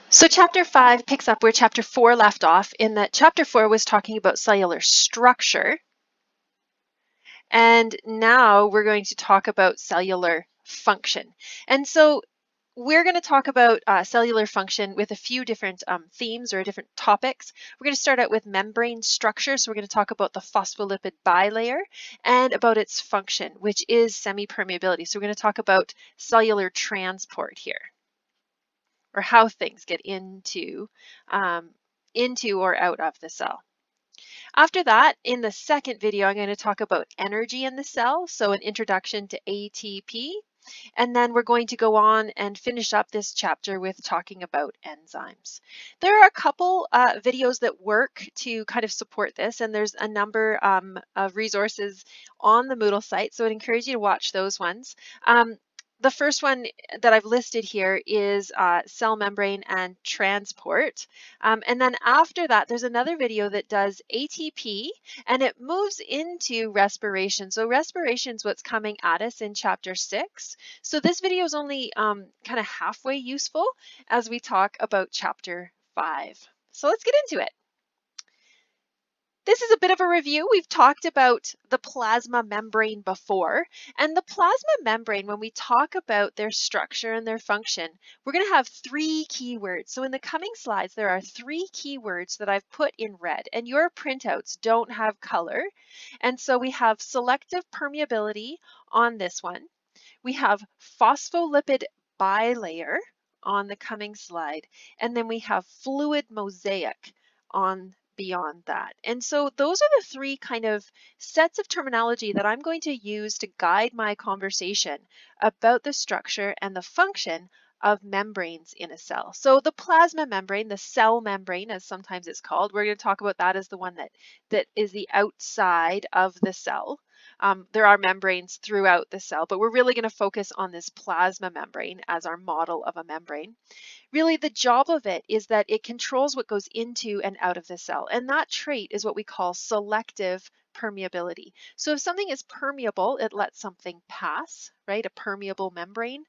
So chapter 5 picks up where chapter 4 left off, in that chapter 4 was talking about cellular structure, and now we're going to talk about cellular function. And so we're going to talk about cellular function with a few different themes or different topics. We're going to start out with membrane structure. So we're going to talk about the phospholipid bilayer and about its function, which is semi-permeability. So we're going to talk about cellular transport here, or how things get into or out of the cell. After that, in the second video, I'm going to talk about energy in the cell, so an introduction to ATP, and then we're going to go on and finish up this chapter with talking about enzymes. There are a couple videos that work to kind of support this, and there's a number of resources on the Moodle site, so I'd encourage you to watch those ones. The first one that I've listed here is cell membrane and transport. And then after that, there's another video that does ATP, and it moves into respiration. So respiration is what's coming at us in chapter 6. So this video is only kind of halfway useful as we talk about chapter 5. So let's get into it. This is a bit of a review. We've talked about the plasma membrane before, and the plasma membrane, when we talk about their structure and their function, we're going to have 3 keywords. So in the coming slides, there are 3 keywords that I've put in red, and your printouts don't have color. And so we have selective permeability on this one. We have phospholipid bilayer on the coming slide, and then we have fluid mosaic on beyond that. And so those are the 3 kind of sets of terminology that I'm going to use to guide my conversation about the structure and the function of membranes in a cell. So the plasma membrane, the cell membrane as sometimes it's called, we're going to talk about that as the one that is the outside of the cell. There are membranes throughout the cell, but we're really going to focus on this plasma membrane as our model of a membrane. Really, the job of it is that it controls what goes into and out of the cell, and that trait is what we call selective permeability. So if something is permeable, it lets something pass, right? A permeable membrane.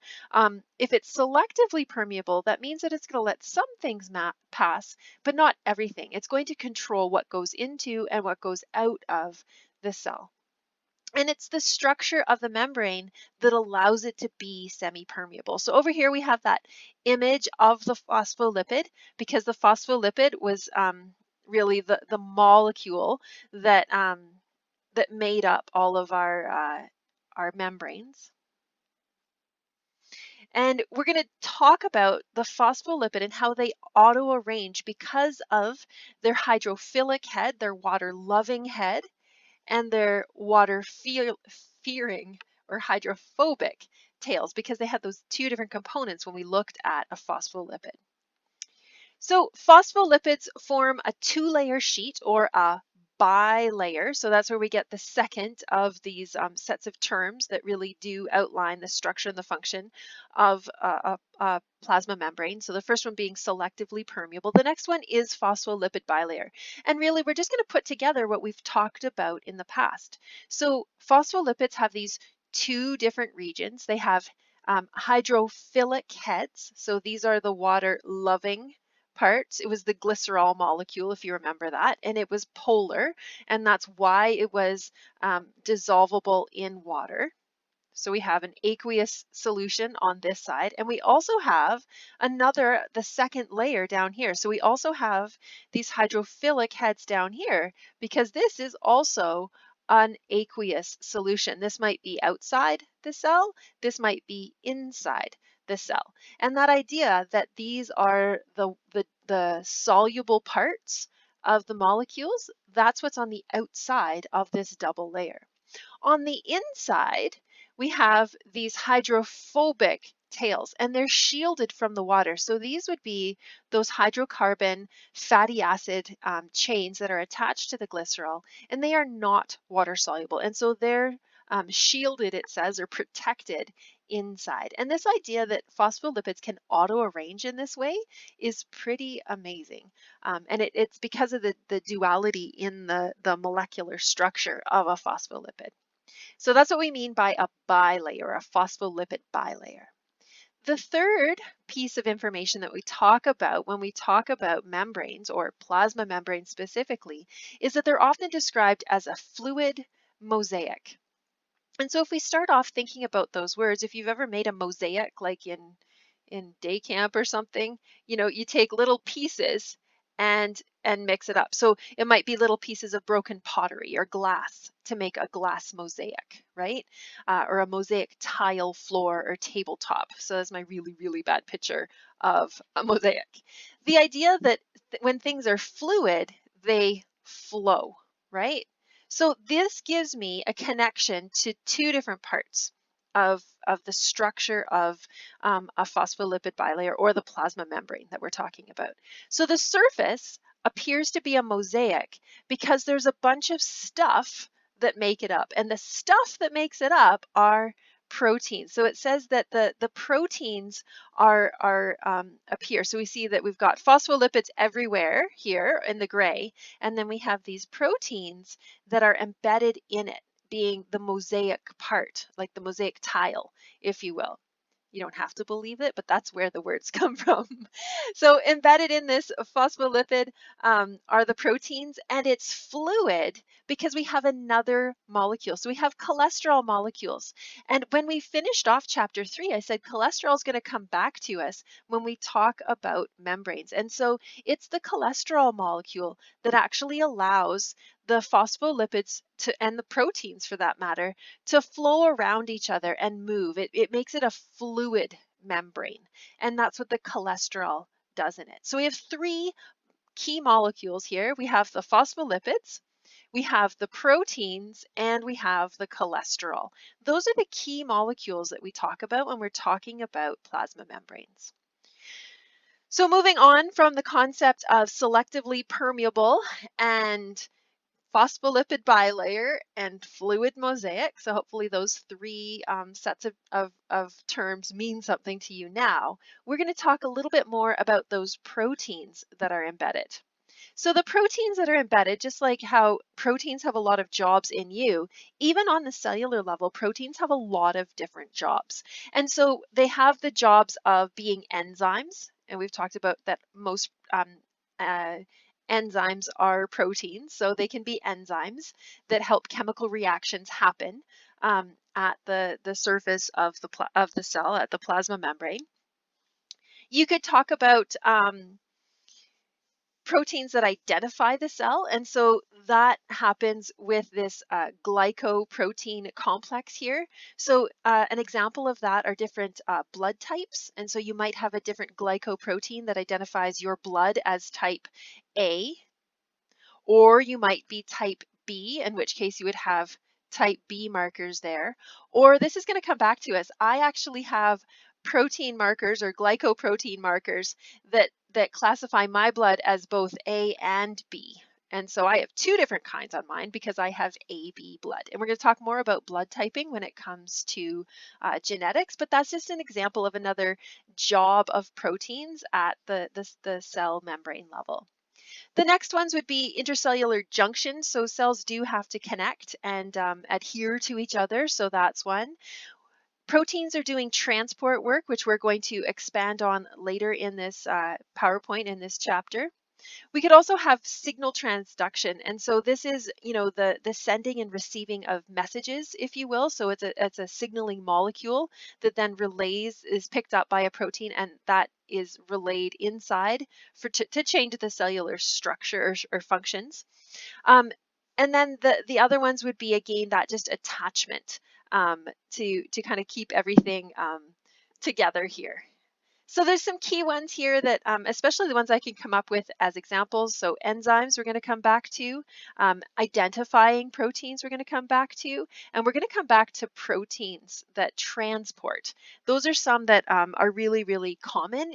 If it's selectively permeable, that means that it's going to let some things pass, but not everything. It's going to control what goes into and what goes out of the cell. And it's the structure of the membrane that allows it to be semi-permeable. So over here we have that image of the phospholipid, because the phospholipid was really the molecule that that made up all of our membranes. And we're going to talk about the phospholipid and how they auto-arrange because of their hydrophilic head, their water-loving head, and their water-fearing or hydrophobic tails, because they had those 2 different components when we looked at a phospholipid. So phospholipids form a 2-layer sheet, or a bilayer. So that's where we get the second of these sets of terms that really do outline the structure and the function of a plasma membrane. So the first one being selectively permeable. The next one is phospholipid bilayer. And really, we're just going to put together what we've talked about in the past. So phospholipids have these 2 different regions. They have hydrophilic heads. So these are the water-loving parts. It was the glycerol molecule, if you remember that, and it was polar, and that's why it was dissolvable in water. So we have an aqueous solution on this side, and we also have the second layer down here. So we also have these hydrophilic heads down here, because this is also an aqueous solution. This might be outside the cell, this might be inside the cell. And that idea that these are the soluble parts of the molecules, that's what's on the outside of this double layer. On the inside, we have these hydrophobic tails, and they're shielded from the water. So these would be those hydrocarbon fatty acid chains that are attached to the glycerol, and they are not water soluble. And so they're shielded, it says, or protected inside. And this idea that phospholipids can auto-arrange in this way is pretty amazing. And it's because of the duality in the molecular structure of a phospholipid. So that's what we mean by a bilayer, a phospholipid bilayer. The third piece of information that we talk about when we talk about membranes, or plasma membranes specifically, is that they're often described as a fluid mosaic. And so if we start off thinking about those words, if you've ever made a mosaic like in day camp or something, you take little pieces and mix it up. So it might be little pieces of broken pottery or glass to make a glass mosaic, right? Or a mosaic tile floor or tabletop. So that's my really, really bad picture of a mosaic. The idea that when things are fluid, they flow, right? So this gives me a connection to two different parts of the structure of a phospholipid bilayer, or the plasma membrane that we're talking about. So the surface appears to be a mosaic because there's a bunch of stuff that make it up. And the stuff that makes it up are proteins. So it says that the proteins are up here. So we see that we've got phospholipids everywhere here in the gray, and then we have these proteins that are embedded in it, being the mosaic part, like the mosaic tile, if you will. You don't have to believe it, but that's where the words come from. So embedded in this phospholipid are the proteins, and it's fluid because we have another molecule. So we have cholesterol molecules. And when we finished off chapter 3, I said cholesterol is going to come back to us when we talk about membranes. And so it's the cholesterol molecule that actually allows the phospholipids and the proteins, for that matter, to flow around each other and move. It makes it a fluid membrane, and that's what the cholesterol does in it. So we have three key molecules here. We have the phospholipids, we have the proteins, and we have the cholesterol. Those are the key molecules that we talk about when we're talking about plasma membranes. So moving on from the concept of selectively permeable and phospholipid bilayer and fluid mosaic. So hopefully those three sets of terms mean something to you now. We're going to talk a little bit more about those proteins that are embedded. So the proteins that are embedded, just like how proteins have a lot of jobs in you, even on the cellular level, proteins have a lot of different jobs. And so they have the jobs of being enzymes, and we've talked about that most enzymes are proteins, so they can be enzymes that help chemical reactions happen at the surface of the cell, at the plasma membrane. You could talk about proteins that identify the cell, and so that happens with this glycoprotein complex here. So an example of that are different blood types, and so you might have a different glycoprotein that identifies your blood as type A, or you might be type B, in which case you would have type B markers there. Or this is going to come back to us. I actually have protein markers or glycoprotein markers that classify my blood as both A and B. And so I have two different kinds on mine because I have AB blood. And we're going to talk more about blood typing when it comes to genetics, but that's just an example of another job of proteins at the cell membrane level. The next ones would be intercellular junctions. So cells do have to connect and adhere to each other. So that's one. Proteins are doing transport work, which we're going to expand on later in this PowerPoint in this chapter. We could also have signal transduction, and so this is, the sending and receiving of messages, if you will. So it's a signaling molecule that then is picked up by a protein, and that is relayed inside to change the cellular structure or functions. And then the other ones would be, again, that just attachment to kind of keep everything together here. So there's some key ones here that, especially the ones I can come up with as examples. So enzymes we're going to come back to, identifying proteins we're going to come back to, and we're going to come back to proteins that transport. Those are some that are really, really common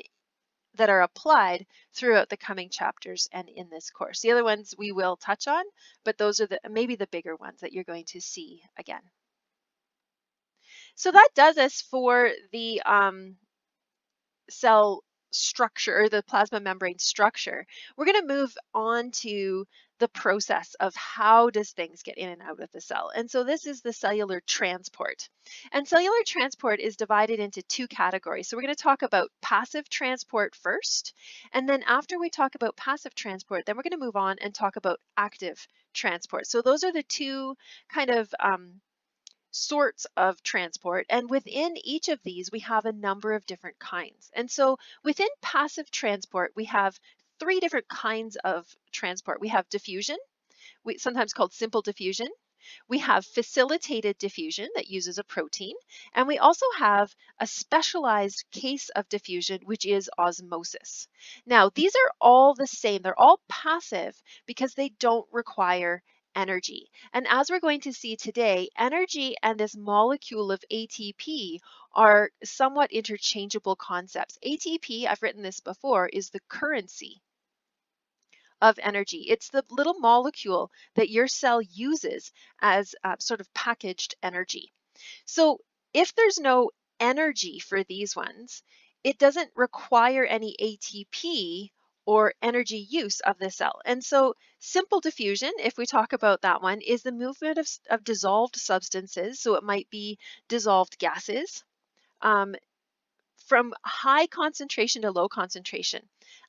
that are applied throughout the coming chapters and in this course. The other ones we will touch on, but those are maybe the bigger ones that you're going to see again. So that does us for the cell structure, or the plasma membrane structure, we're going to move on to the process of how does things get in and out of the cell. And so this is the cellular transport. And cellular transport is divided into two categories. So we're going to talk about passive transport first, and then after we talk about passive transport, then we're going to move on and talk about active transport. So those are the two kind of sorts of transport, and within each of these we have a number of different kinds. And so within passive transport we have three different kinds of transport. We have diffusion, sometimes called simple diffusion. We have facilitated diffusion that uses a protein, and we also have a specialized case of diffusion, which is osmosis. Now, these are all the same. They're all passive because they don't require energy. And as we're going to see today, energy and this molecule of ATP are somewhat interchangeable concepts. ATP, I've written this before, is the currency of energy. It's the little molecule that your cell uses as sort of packaged energy. So if there's no energy for these ones, it doesn't require any ATP or energy use of the cell. And so simple diffusion, if we talk about that one, is the movement of dissolved substances. So it might be dissolved gases, um, from high concentration to low concentration.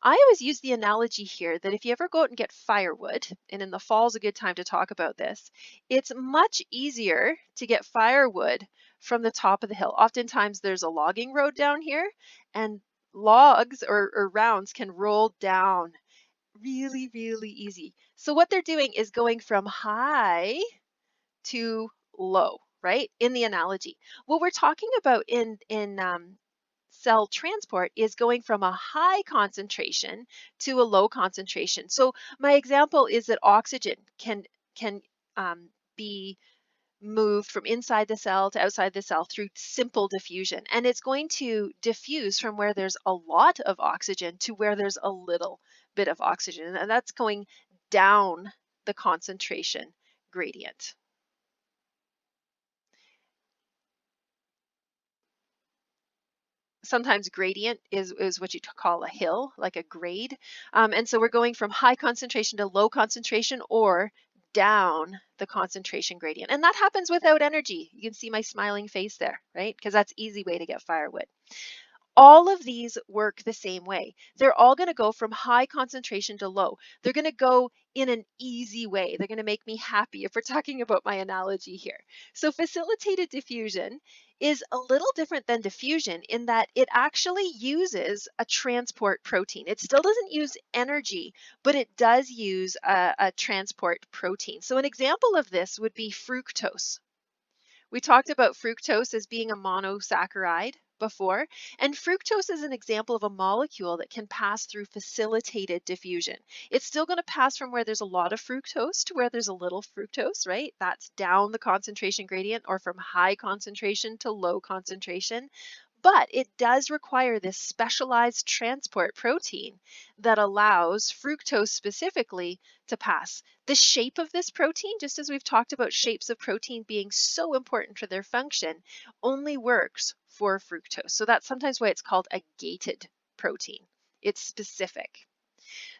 I always use the analogy here that if you ever go out and get firewood, and in the fall is a good time to talk about this, it's much easier to get firewood from the top of the hill. Oftentimes there's a logging road down here, and logs or rounds can roll down really, really easy. So what they're doing is going from high to low, right? In the analogy. What we're talking about in cell transport is going from a high concentration to a low concentration. So my example is that oxygen can be moved from inside the cell to outside the cell through simple diffusion, and it's going to diffuse from where there's a lot of oxygen to where there's a little bit of oxygen, and that's going down the concentration gradient. Sometimes gradient is what you call a hill, like a grade. And so we're going from high concentration to low concentration, or down the concentration gradient. And that happens without energy. You can see my smiling face there, right? Because that's easy way to get firewood. All of these work the same way. They're all going to go from high concentration to low. They're going to go in an easy way. They're going to make me happy if we're talking about my analogy here. So facilitated diffusion is a little different than diffusion in that it actually uses a transport protein. It still doesn't use energy, but it does use a transport protein. So an example of this would be fructose. We talked about fructose as being a monosaccharide before, and fructose is an example of a molecule that can pass through facilitated diffusion. It's still going to pass from where there's a lot of fructose to where there's a little fructose, right? That's down the concentration gradient, or from high concentration to low concentration. But it does require this specialized transport protein that allows fructose specifically to pass. The shape of this protein, just as we've talked about shapes of protein being so important for their function, only works for fructose. So that's sometimes why it's called a gated protein. It's specific.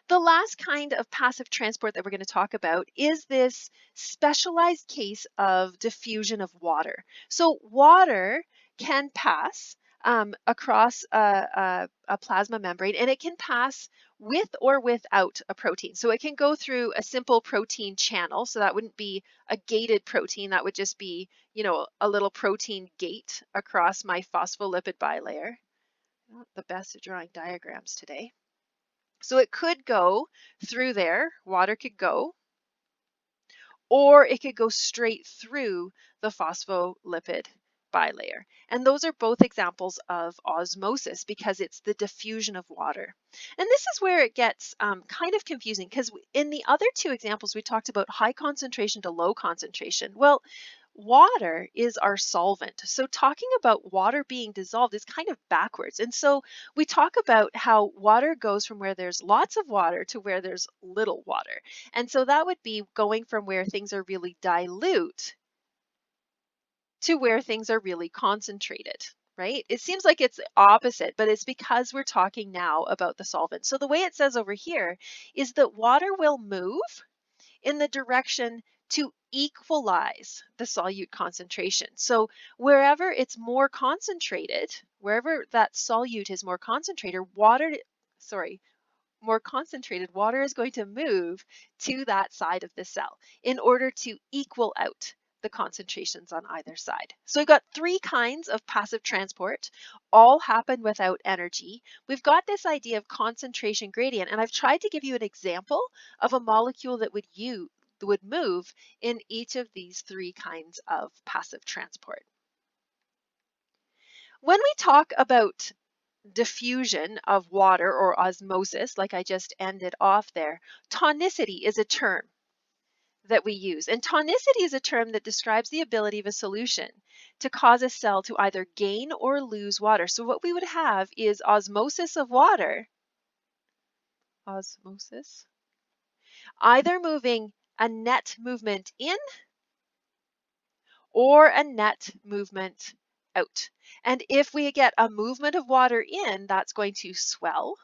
The last kind of passive transport that we're going to talk about is this specialized case of diffusion of water. So water can pass across a plasma membrane, and it can pass with or without a protein. So it can go through a simple protein channel. So that wouldn't be a gated protein. That would just be, a little protein gate across my phospholipid bilayer. Not the best at drawing diagrams today. So it could go through there, water could go, or it could go straight through the phospholipid bilayer. And those are both examples of osmosis because it's the diffusion of water. And this is where it gets kind of confusing, because in the other two examples, we talked about high concentration to low concentration. Well, water is our solvent. So talking about water being dissolved is kind of backwards. And so we talk about how water goes from where there's lots of water to where there's little water. And so that would be going from where things are really dilute to where things are really concentrated. right? It seems like it's opposite, but it's because we're talking now about the solvent. So the way it says over here is that water will move in the direction to equalize the solute concentration. So wherever it's more concentrated, wherever that solute is more concentrated, water is going to move to that side of the cell in order to equal out the concentrations on either side. So we've got three kinds of passive transport, all happen without energy. We've got this idea of concentration gradient, and I've tried to give you an example of a molecule that would move in each of these three kinds of passive transport. When we talk about diffusion of water or osmosis, like I just ended off there, tonicity is a term that we use. And tonicity is a term that describes the ability of a solution to cause a cell to either gain or lose water. So what we would have is osmosis of water, osmosis, either moving a net movement in or a net movement out. And if we get a movement of water in, that's going to swell,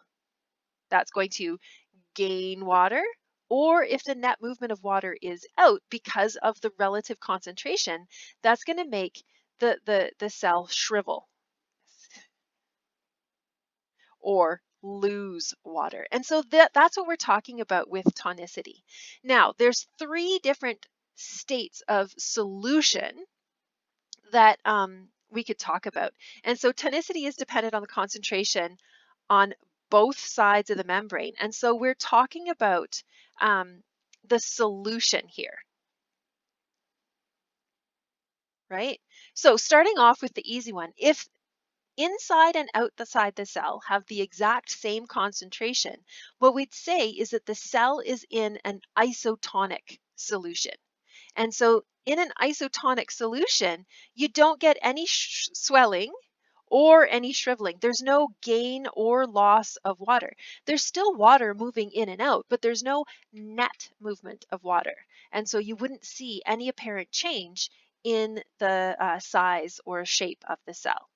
that's going to gain water, or if the net movement of water is out because of the relative concentration, that's going to make the cell shrivel or lose water. And so that's what we're talking about with tonicity. Now, there's three different states of solution that we could talk about. And so tonicity is dependent on the concentration on both sides of the membrane. And so we're talking about the solution here, right? So starting off with the easy one, if inside and outside the cell have the exact same concentration, what we'd say is that the cell is in an isotonic solution. And so in an isotonic solution, you don't get any swelling or any shriveling. There's no gain or loss of water. There's still water moving in and out, but there's no net movement of water. And so you wouldn't see any apparent change in the size or shape of the cell.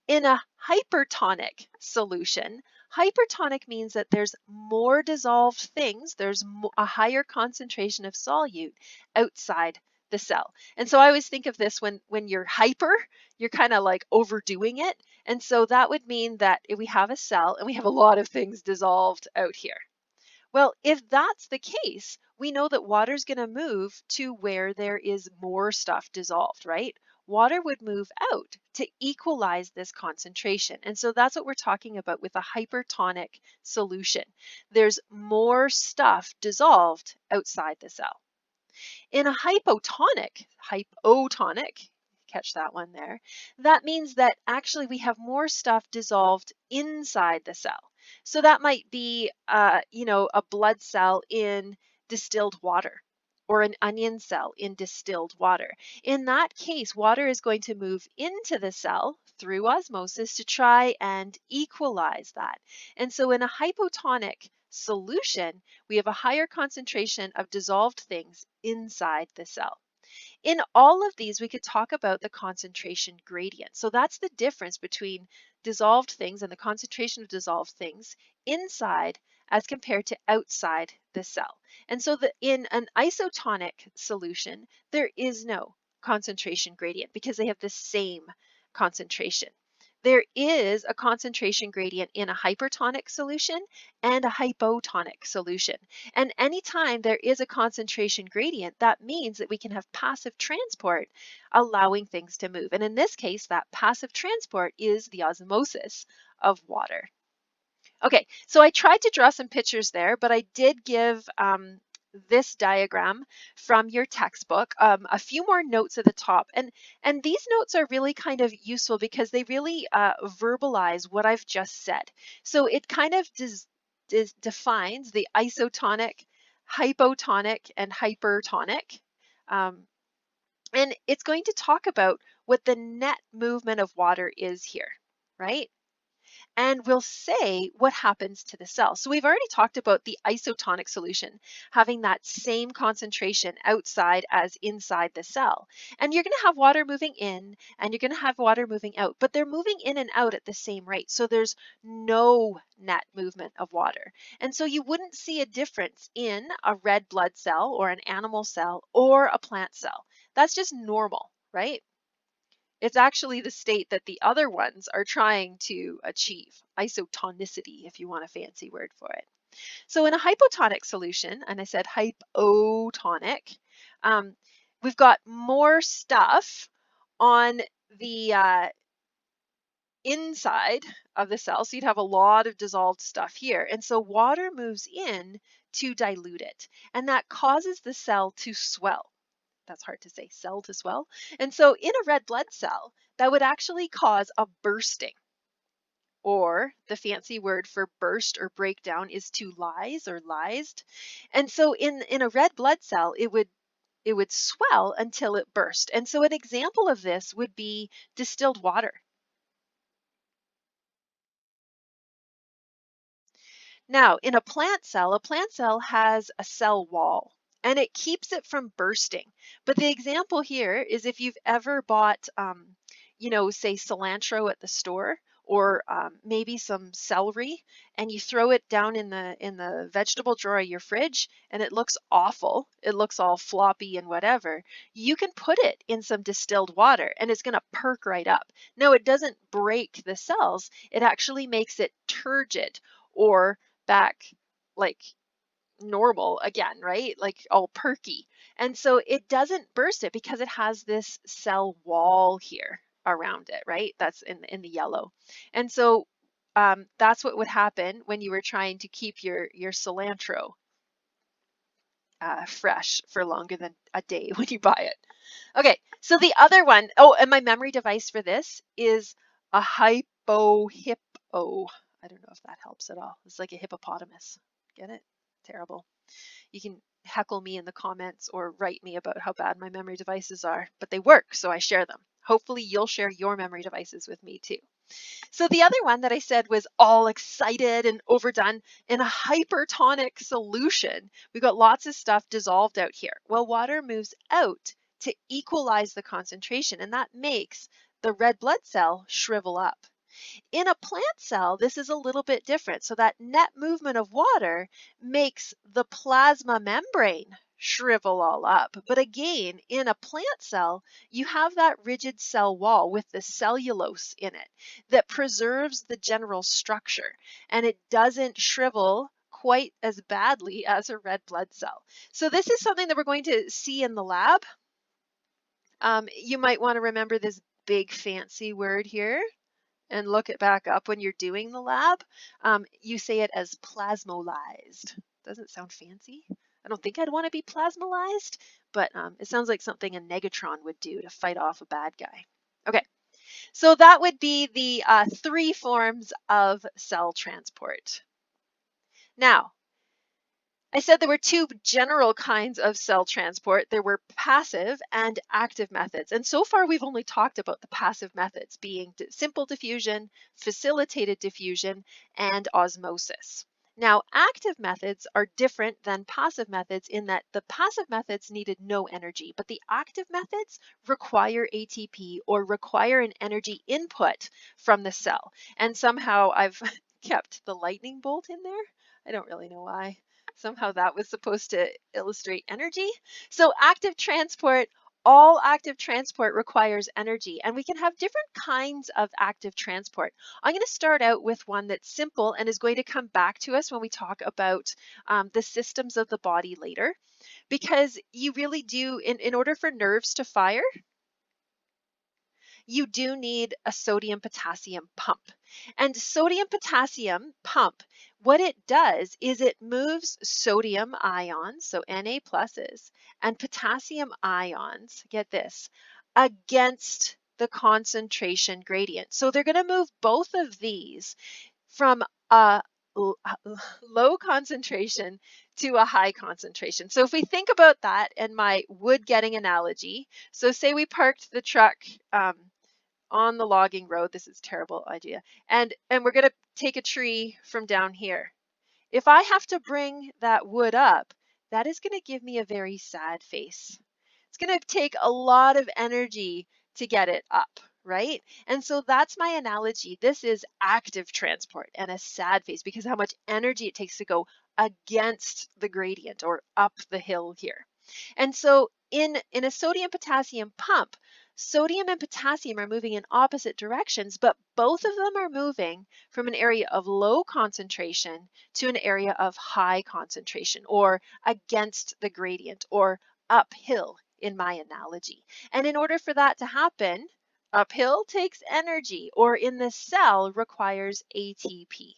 In a hypertonic solution, hypertonic means that there's more dissolved things, there's a higher concentration of solute outside the cell. And so I always think of this when you're hyper, you're kind of like overdoing it. And so that would mean that if we have a cell and we have a lot of things dissolved out here. Well, if that's the case, we know that water is going to move to where there is more stuff dissolved, right? Water would move out to equalize this concentration. And so that's what we're talking about with a hypertonic solution. There's more stuff dissolved outside the cell. In a hypotonic, catch that one there, that means that actually we have more stuff dissolved inside the cell. So that might be, a blood cell in distilled water or an onion cell in distilled water. In that case, water is going to move into the cell through osmosis to try and equalize that. And so in a hypotonic solution, we have a higher concentration of dissolved things inside the cell. In all of these, we could talk about the concentration gradient. So that's the difference between dissolved things and the concentration of dissolved things inside as compared to outside the cell. And so in an isotonic solution, there is no concentration gradient because they have the same concentration. There is a concentration gradient in a hypertonic solution and a hypotonic solution. And anytime there is a concentration gradient, that means that we can have passive transport allowing things to move. And in this case, that passive transport is the osmosis of water. Okay, so I tried to draw some pictures there, but I did give this diagram from your textbook, a few more notes at the top. And these notes are really kind of useful because they really verbalize what I've just said. So it kind of defines the isotonic, hypotonic, and hypertonic. And it's going to talk about what the net movement of water is here, right? and we'll say what happens to the cell. So we've already talked about the isotonic solution having that same concentration outside as inside the cell. And you're going to have water moving in and you're going to have water moving out, but they're moving in and out at the same rate. So there's no net movement of water. And so you wouldn't see a difference in a red blood cell or an animal cell or a plant cell. That's just normal, right? It's actually the state that the other ones are trying to achieve, isotonicity, if you want a fancy word for it. So in a hypotonic solution, and I said hypotonic, we've got more stuff on the inside of the cell. So you'd have a lot of dissolved stuff here. And so water moves in to dilute it. And that causes the cell to swell. That's hard to say, cell to swell. And so in a red blood cell, that would actually cause a bursting, or the fancy word for burst or breakdown is to lyse or lysed. And so in a red blood cell, it would swell until it burst. And so an example of this would be distilled water. Now, in a plant cell has a cell wall and it keeps it from bursting. But the example here is if you've ever bought, say cilantro at the store, or maybe some celery, and you throw it down in the vegetable drawer of your fridge, and it looks awful. It looks all floppy and whatever. You can put it in some distilled water, and it's going to perk right up. No, it doesn't break the cells. It actually makes it turgid, or back like normal again, right? Like all perky. And so it doesn't burst it because it has this cell wall here around it, right? That's in the yellow. And so that's what would happen when you were trying to keep your cilantro fresh for longer than a day when you buy it. Okay, so the other one, oh, and my memory device for this is a hypohippo. I don't know if that helps at all. It's like a hippopotamus. Get it? Terrible. You can heckle me in the comments or write me about how bad my memory devices are, but they work, so I share them. Hopefully you'll share your memory devices with me too. So the other one that I said was all excited and overdone in a hypertonic solution. We've got lots of stuff dissolved out here. Well, water moves out to equalize the concentration, and that makes the red blood cell shrivel up. In a plant cell, this is a little bit different. So that net movement of water makes the plasma membrane shrivel all up. But again, in a plant cell, you have that rigid cell wall with the cellulose in it that preserves the general structure, and it doesn't shrivel quite as badly as a red blood cell. So this is something that we're going to see in the lab. You might want to remember this big fancy word here and look it back up when you're doing the lab. You say it as plasmolysed. Doesn't sound fancy? I don't think I'd want to be plasmolysed, but it sounds like something a negatron would do to fight off a bad guy. Okay, so that would be the 3 forms of cell transport. Now, I said there were 2 general kinds of cell transport. There were passive and active methods. And so far, we've only talked about the passive methods being simple diffusion, facilitated diffusion, and osmosis. Now, active methods are different than passive methods in that the passive methods needed no energy, but the active methods require ATP or require an energy input from the cell. And somehow I've kept the lightning bolt in there. I don't really know why. Somehow that was supposed to illustrate energy. So active transport, all active transport requires energy, and we can have different kinds of active transport. I'm going to start out with one that's simple and is going to come back to us when we talk about the systems of the body later, because you really do, in order for nerves to fire, you do need a sodium potassium pump. And sodium potassium pump, what it does is it moves sodium ions, so Na pluses, and potassium ions, get this, against the concentration gradient. So they're going to move both of these from a low concentration to a high concentration. So if we think about that and my wood getting analogy, so say we parked the truck on the logging road. This is a terrible idea. And we're going to take a tree from down here. If I have to bring that wood up, that is going to give me a very sad face. It's going to take a lot of energy to get it up, right? And so that's my analogy. This is active transport and a sad face because how much energy it takes to go against the gradient or up the hill here. And so in a sodium potassium pump, sodium and potassium are moving in opposite directions, but both of them are moving from an area of low concentration to an area of high concentration or against the gradient or uphill in my analogy. And in order for that to happen, uphill takes energy or in the cell requires ATP.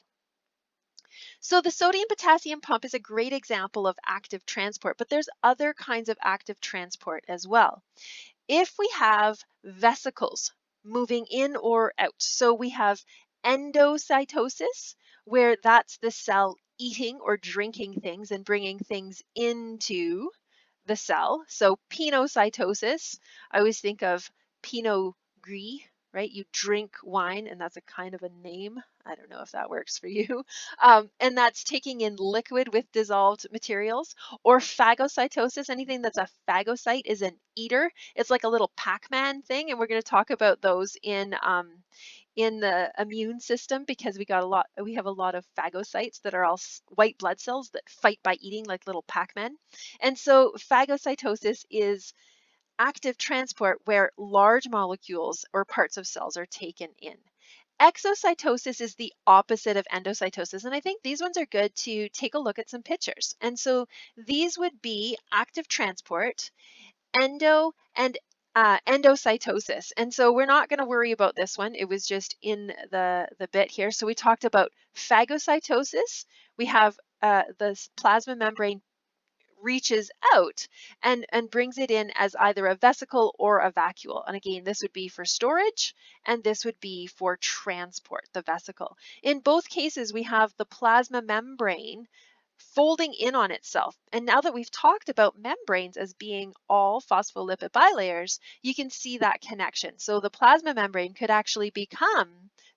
So the sodium potassium pump is a great example of active transport, but there's other kinds of active transport as well. If we have vesicles moving in or out, so we have endocytosis, where that's the cell eating or drinking things and bringing things into the cell. So penocytosis, I always think of Pinot Gris, right? You drink wine, and that's a kind of a name. I don't know if that works for you. And that's taking in liquid with dissolved materials. Or phagocytosis, anything that's a phagocyte is an eater. It's like a little Pac-Man thing, and we're going to talk about those in the immune system because we have a lot of phagocytes that are all white blood cells that fight by eating like little Pac-Men. And so phagocytosis is active transport where large molecules or parts of cells are taken in. Exocytosis is the opposite of endocytosis, and I think these ones are good to take a look at some pictures. And so these would be active transport, endo and endocytosis. And so we're not going to worry about this one. It was just in the bit here. So we talked about phagocytosis. We have the plasma membrane reaches out and brings it in as either a vesicle or a vacuole. And again, this would be for storage and this would be for transport, the vesicle. In both cases, we have the plasma membrane folding in on itself. And now that we've talked about membranes as being all phospholipid bilayers, you can see that connection. So the plasma membrane could actually become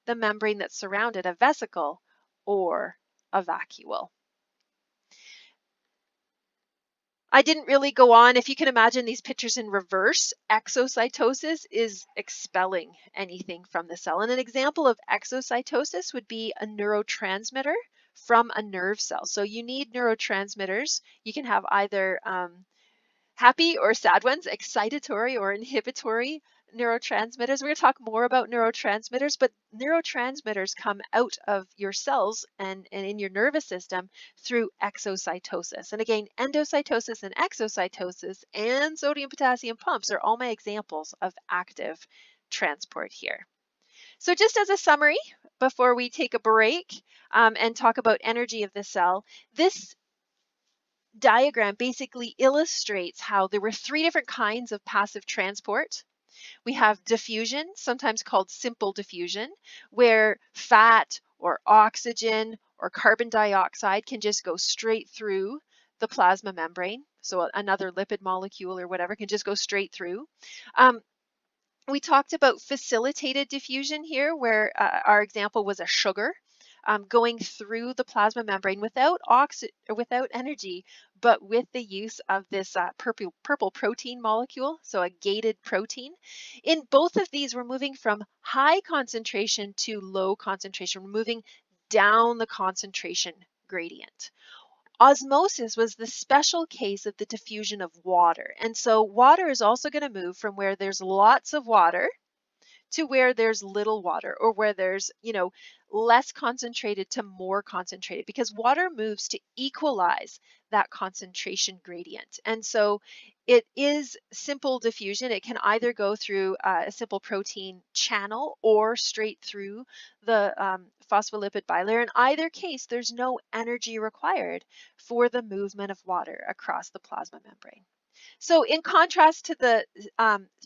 the membrane that surrounded a vesicle or a vacuole. I didn't really go on. If you can imagine these pictures in reverse, exocytosis is expelling anything from the cell. And an example of exocytosis would be a neurotransmitter from a nerve cell. So you need neurotransmitters. You can have either happy or sad ones, excitatory or inhibitory neurotransmitters. We're going to talk more about neurotransmitters, but neurotransmitters come out of your cells and in your nervous system through exocytosis. And again, endocytosis and exocytosis and sodium potassium pumps are all my examples of active transport here. So just as a summary, before we take a break and talk about energy of the cell, this diagram basically illustrates how there were three different kinds of passive transport. We have diffusion, sometimes called simple diffusion, where fat or oxygen or carbon dioxide can just go straight through the plasma membrane. So another lipid molecule or whatever can just go straight through. We talked about facilitated diffusion here, where our example was a sugar going through the plasma membrane without energy, but with the use of this purple protein molecule, so a gated protein. In both of these, we're moving from high concentration to low concentration. We're moving down the concentration gradient. Osmosis was the special case of the diffusion of water. And so water is also going to move from where there's lots of water to where there's little water or where there's, less concentrated to more concentrated because water moves to equalize that concentration gradient. And so it is simple diffusion. It can either go through a simple protein channel or straight through the phospholipid bilayer. In either case, there's no energy required for the movement of water across the plasma membrane. So in contrast to the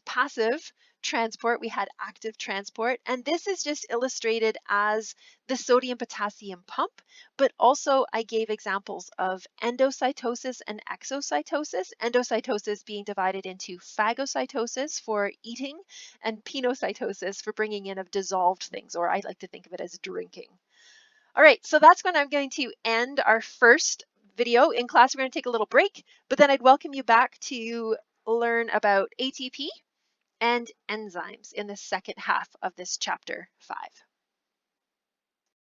passive transport, we had active transport, and this is just illustrated as the sodium potassium pump, but also I gave examples of endocytosis and exocytosis, endocytosis being divided into phagocytosis for eating and pinocytosis for bringing in of dissolved things, or I like to think of it as drinking. All right, so that's when I'm going to end our first video in class. We're going to take a little break, but then I'd welcome you back to learn about ATP and enzymes in the second half of this chapter 5.